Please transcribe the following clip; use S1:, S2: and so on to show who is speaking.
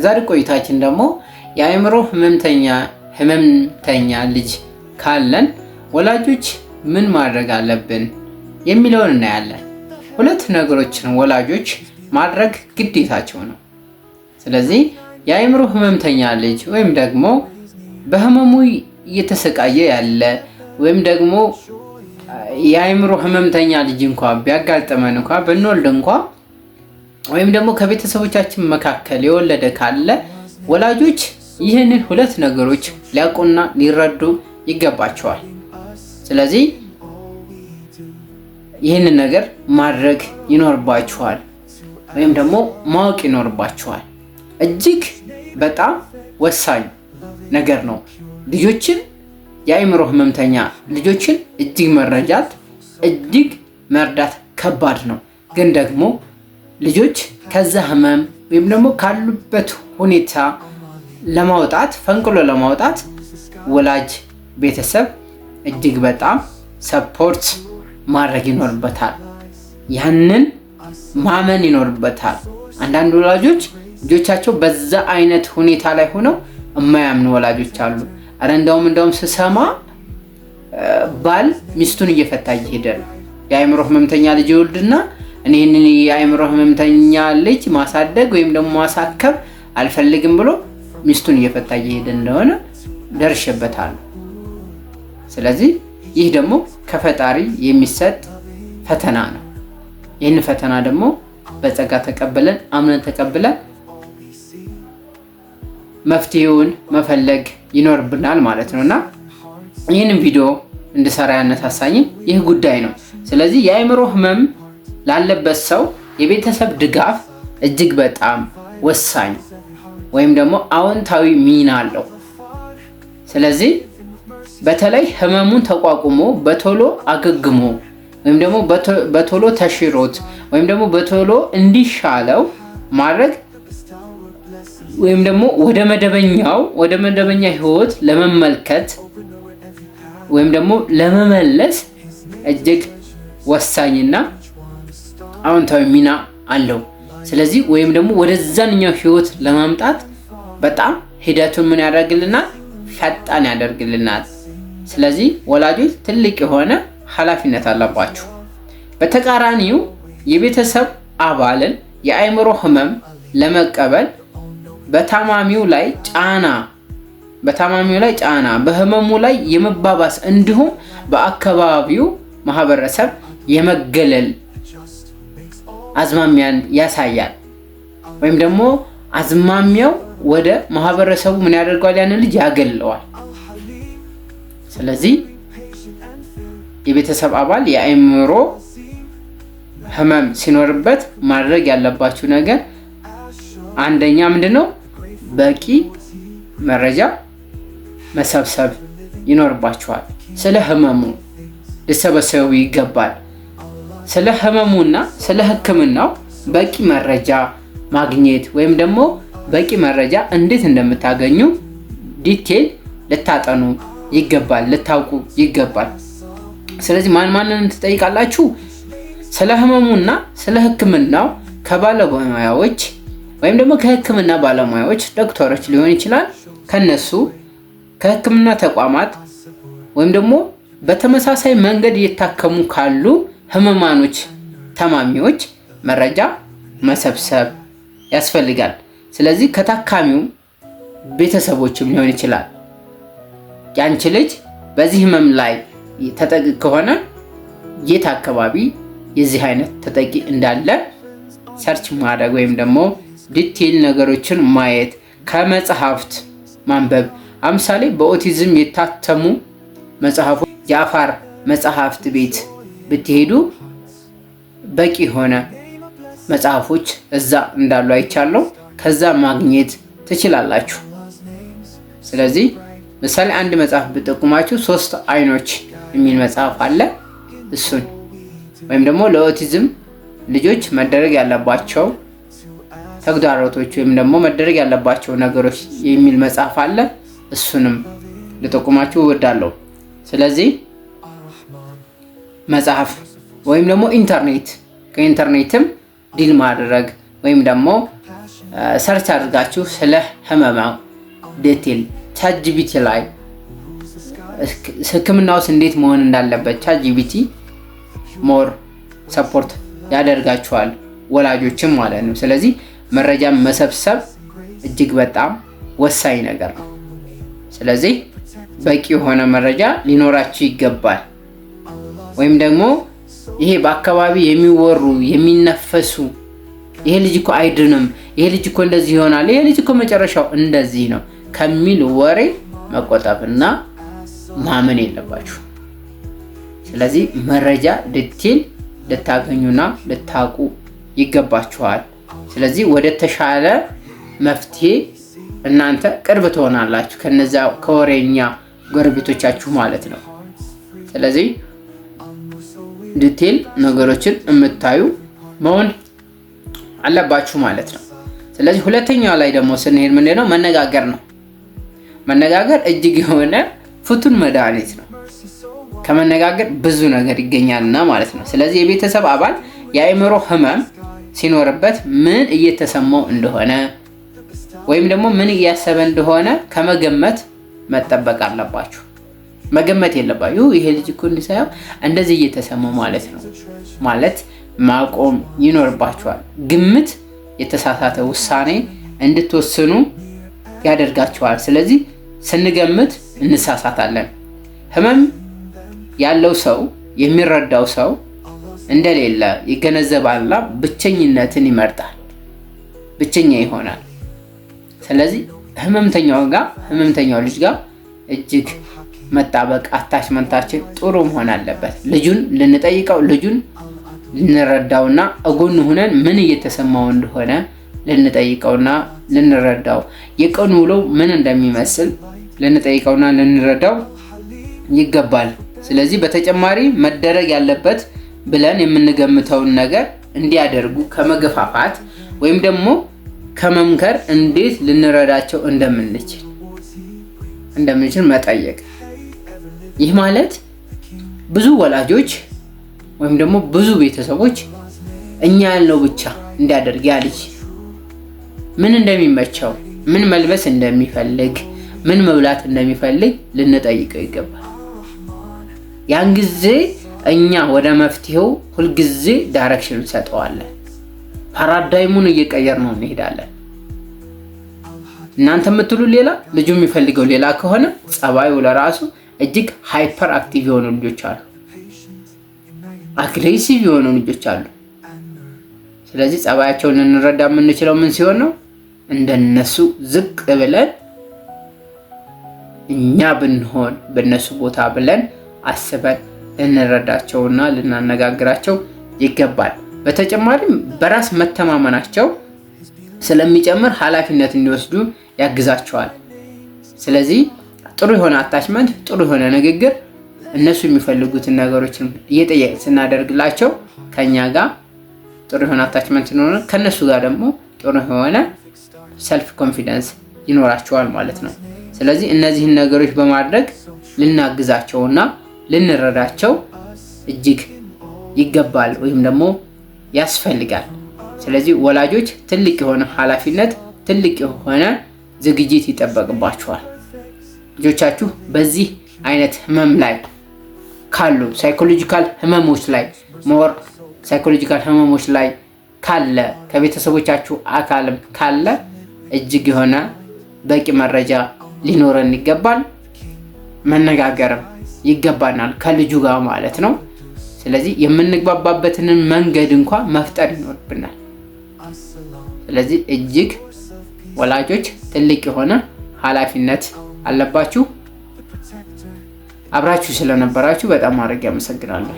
S1: ዛሬ ቆይታችን ደግሞ የአእምሮ ህመምተኛ ልጅ ካለን ወላጆች ምን ማድረግ አለብን የሚለውን እናያለን። ሁለት ነገሮችን ወላጆች ማድረግ ግዴታቸው ነው። ስለዚህ የአእምሮ ህመምተኛ ልጅ ወይም ደግሞ በህመሙ እየተሰቃየ ያለ ወይም ደግሞ የአእምሮ ህመምተኛ ልጅ እንኳን ቢያጋጥመን እንኳን ብንወልድ እንኳን ወይም ደግሞ ከቤተሰቦቻችን መካከል የወለደ ካለ ወላጆች ይህንን ሁለት ነገሮች ሊያውቁና ሊረዱ ይገባቸዋል። ስለዚህ ይህንን ነገር ማድረግ ይኖርባቸዋል ወይም ደግሞ ማወቅ ይኖርባቸዋል። እጅግ በጣም ወሳኝ ነገር ነው። ልጆችን የአእምሮ ህመምተኛ ልጆችን እጅግ መርዳት ከባድ ነው። ግን ደግሞ ልጆች ከዛ ህመም ወይም ደግሞ ካሉበት ሁኔታ ፈንቅሎ ለማውጣት ወላጅ ቤተሰብ እጅግ በጣም ሰፖርት ማድረግ ይኖርበታል። ያንን ማመን ይኖርበታል። አንዳንድ ወላጆች ልጆቻቸው በዛ አይነት ሁኔታ ላይ ሆነው የማያምኑ ወላጆች አሉ። እንደውም ስሰማ ባል ሚስቱን እየፈታ እየሄደ ነው። የአእምሮ ህመምተኛ ልጅ ይወልድና እኔን የአእምሮ ህመምተኛ ልጅ ማሳደግ ወይም ደግሞ ማሳከብ አልፈልግም ብሎ ሚስቱን እየፈታ እየሄደ እንደሆነ ደርሼበታለሁ። ስለዚህ ይህ ደግሞ ከፈጣሪ የሚሰጥ ፈተና ነው። ይህን ፈተና ደግሞ በጸጋ ተቀብለን አምነን ተቀብለን መፍትሄውን መፈለግ ይኖርብናል ማለት ነውና ይህንን ቪዲዮ እንድሰራ ያነሳሳኝ ይህ ጉዳይ ነው። ስለዚህ የአእምሮ ህመም ላለበት ሰው የቤተሰብ ድጋፍ እጅግ በጣም ወሳኝ ወይም ደግሞ አዎንታዊ ሚና አለው። ስለዚህ በተለይ ህመሙን ተቋቁሞ በቶሎ አገግሞ ወይም ደግሞ በቶሎ ተሽሮት ወይም ደግሞ በቶሎ እንዲሻለው ማድረግ ወይም ደግሞ ወደ መደበኛ ህይወት ለመመልከት ወይም ደግሞ ለመመለስ እጅግ ወሳኝና አዎንታዊ ሚና አለው። ስለዚህ ወይም ደግሞ ወደዛኛው ህይወት ለማምጣት በጣም ሂደቱን ምን ያደርግልናል? ፈጣን ያደርግልናል። ስለዚህ ወላጆች ትልቅ የሆነ ኃላፊነት አለባቸው። በተቃራኒው የቤተሰብ አባልን የአእምሮ ህመም ለመቀበል በታማሚው ላይ ጫና በህመሙ ላይ የመባባስ እንዲሁም በአካባቢው ማህበረሰብ የመገለል አዝማሚያን ያሳያል። ወይም ደግሞ አዝማሚያው ወደ ማህበረሰቡ ምን ያደርገዋል? ያንን ልጅ ያገለዋል። ስለዚህ የቤተሰብ አባል የአእምሮ ህመም ሲኖርበት ማድረግ ያለባችሁ ነገር አንደኛ ምንድነው? በቂ መረጃ መሰብሰብ ይኖርባችኋል። ስለ ህመሙ ሊሰበሰቡ ይገባል። ስለ ህመሙና ስለ ህክምናው በቂ መረጃ ማግኘት ወይም ደግሞ በቂ መረጃ እንዴት እንደምታገኙ ዲቴል ልታጠኑ ይገባል፣ ልታውቁ ይገባል። ስለዚህ ማንን ትጠይቃላችሁ? ስለ ህመሙና ስለ ህክምናው ከባለሙያዎች ወይም ደግሞ ከህክምና ባለሙያዎች ዶክተሮች ሊሆን ይችላል። ከህክምና ተቋማት ወይም ደግሞ በተመሳሳይ መንገድ እየታከሙ ካሉ ታማሚዎች መረጃ መሰብሰብ ያስፈልጋል። ስለዚህ ከታካሚው ቤተሰቦችም ሊሆን ይችላል። ያንቺ ልጅ በዚህ ህመም ላይ ተጠቂ ከሆነ የት አካባቢ የዚህ አይነት ተጠቂ እንዳለ ሰርች ማድረግ ወይም ደግሞ ዲቴል ነገሮችን ማየት፣ ከመጽሐፍት ማንበብ። አምሳሌ በኦቲዝም የታተሙ መጽሐፎች የአፋር መጽሐፍት ቤት ብትሄዱ በቂ የሆነ መጽሐፎች እዛ እንዳሉ አይቻለሁ። ከዛ ማግኘት ትችላላችሁ። ስለዚህ ምሳሌ አንድ መጽሐፍ ብጠቁማችሁ 3 አይኖች የሚል መጽሐፍ አለ። እሱን ወይም ደግሞ ለኦቲዝም ልጆች መደረግ ያለባቸው ተግዳሮቶች ወይም ደግሞ መደረግ ያለባቸው ነገሮች የሚል መጽሐፍ አለ። እሱንም ልጠቁማችሁ እወዳለሁ። ስለዚህ መጽሐፍ ወይም ደግሞ ከኢንተርኔትም ዲል ማድረግ ወይም ደግሞ ሰርች አድርጋችሁ ስለ ህመማው ዲቴል ቻትጂፒቲ ላይ ህክምናውስ እንዴት መሆን እንዳለበት ቻትጂፒቲ ሞር ሰፖርት ያደርጋችኋል ወላጆችም ማለት ነው። ስለዚህ መረጃን መሰብሰብ እጅግ በጣም ወሳኝ ነገር ነው። ስለዚህ በቂ የሆነ መረጃ ሊኖራችሁ ይገባል። ወይም ደግሞ ይሄ በአካባቢ የሚወሩ የሚነፈሱ ይሄ ልጅ እኮ አይድንም፣ ይሄ ልጅ እኮ እንደዚህ ይሆናል፣ ይሄ ልጅ እኮ መጨረሻው እንደዚህ ነው ከሚል ወሬ መቆጠብና ማመን የለባችሁ። ስለዚህ መረጃ ዲቴል ልታገኙና ልታውቁ ይገባችኋል። ስለዚህ ወደ ተሻለ መፍትሄ እናንተ ቅርብ ትሆናላችሁ ከነዛ ከወሬኛ ጎረቤቶቻችሁ ማለት ነው። ስለዚህ ዲቴል ነገሮችን የምታዩ መሆን አለባችሁ ማለት ነው። ስለዚህ ሁለተኛው ላይ ደግሞ ስንሄድ ምንድነው መነጋገር ነው። መነጋገር እጅግ የሆነ ፍቱን መድኃኒት ነው። ከመነጋገር ብዙ ነገር ይገኛልና ማለት ነው። ስለዚህ የቤተሰብ አባል የአእምሮ ህመም ሲኖርበት ምን እየተሰማው እንደሆነ ወይም ደግሞ ምን እያሰበ እንደሆነ ከመገመት መጠበቅ አለባችሁ። መገመት የለባችሁ ይሄ ልጅ እኮ እንዲሳየው እንደዚህ እየተሰማው ማለት ነው ማለት ማቆም ይኖርባችኋል። ግምት የተሳሳተ ውሳኔ እንድትወስኑ ያደርጋችኋል። ስለዚህ ስንገምት እንሳሳታለን። ህመም ያለው ሰው የሚረዳው ሰው እንደሌለ ይገነዘባልና ብቸኝነትን ይመርጣል፣ ብቸኛ ይሆናል። ስለዚህ ህመምተኛው ልጅ ጋር እጅግ መጣበቅ አታችመንታችን ጥሩ መሆን አለበት። ልጁን ልንጠይቀው፣ ልጁን ልንረዳውና እጎኑ ሆነን ምን እየተሰማው እንደሆነ ልንጠይቀውና ልንረዳው፣ የቀኑ ውሎ ምን እንደሚመስል ልንጠይቀውና ልንረዳው ይገባል። ስለዚህ በተጨማሪ መደረግ ያለበት ብለን የምንገምተውን ነገር እንዲያደርጉ ከመገፋፋት ወይም ደግሞ ከመምከር እንዴት ልንረዳቸው እንደምንችል መጠየቅ። ይህ ማለት ብዙ ወላጆች ወይም ደግሞ ብዙ ቤተሰቦች እኛ ያልነው ብቻ እንዲያደርግ ያ ልጅ ምን እንደሚመቸው፣ ምን መልበስ እንደሚፈልግ፣ ምን መብላት እንደሚፈልግ ልንጠይቀው ይገባል። ያን ጊዜ እኛ ወደ መፍትሄው ሁልጊዜ ዳይሬክሽን እንሰጠዋለን። ፓራዳይሙን እየቀየርነው እንሄዳለን። እናንተ የምትሉ ሌላ ልጁ የሚፈልገው ሌላ ከሆነ ጸባዩ ለራሱ እጅግ ሃይፐር አክቲቭ የሆኑ ልጆች አሉ፣ አግሬሲቭ የሆኑ ልጆች አሉ። ስለዚህ ጸባያቸውን ልንረዳ የምንችለው ምን ሲሆን ነው? እንደነሱ ዝቅ ብለን እኛ ብንሆን በነሱ ቦታ ብለን አስበን ልንረዳቸውና ልናነጋግራቸው ይገባል። በተጨማሪም በራስ መተማመናቸው ስለሚጨምር ኃላፊነት እንዲወስዱ ያግዛቸዋል። ስለዚህ ጥሩ የሆነ አታችመንት፣ ጥሩ የሆነ ንግግር፣ እነሱ የሚፈልጉትን ነገሮችን እየጠየቅ ስናደርግላቸው ከኛ ጋር ጥሩ የሆነ አታችመንት ይኖር፣ ከነሱ ጋር ደግሞ ጥሩ የሆነ ሰልፍ ኮንፊደንስ ይኖራቸዋል ማለት ነው። ስለዚህ እነዚህን ነገሮች በማድረግ ልናግዛቸውና ልንረዳቸው እጅግ ይገባል ወይም ደግሞ ያስፈልጋል። ስለዚህ ወላጆች ትልቅ የሆነ ኃላፊነት፣ ትልቅ የሆነ ዝግጅት ይጠበቅባቸዋል። ልጆቻችሁ በዚህ አይነት ህመም ላይ ካሉ ሳይኮሎጂካል ህመሞች ላይ ሞር ሳይኮሎጂካል ህመሞች ላይ ካለ ከቤተሰቦቻችሁ አካልም ካለ እጅግ የሆነ በቂ መረጃ ሊኖረን ይገባል። መነጋገርም ይገባናል ከልጁ ጋር ማለት ነው። ስለዚህ የምንግባባበትን መንገድ እንኳን መፍጠር ይኖርብናል። ስለዚህ እጅግ ወላጆች ትልቅ የሆነ ኃላፊነት አለባችሁ። አብራችሁ ስለነበራችሁ በጣም አድርጌ አመሰግናለሁ።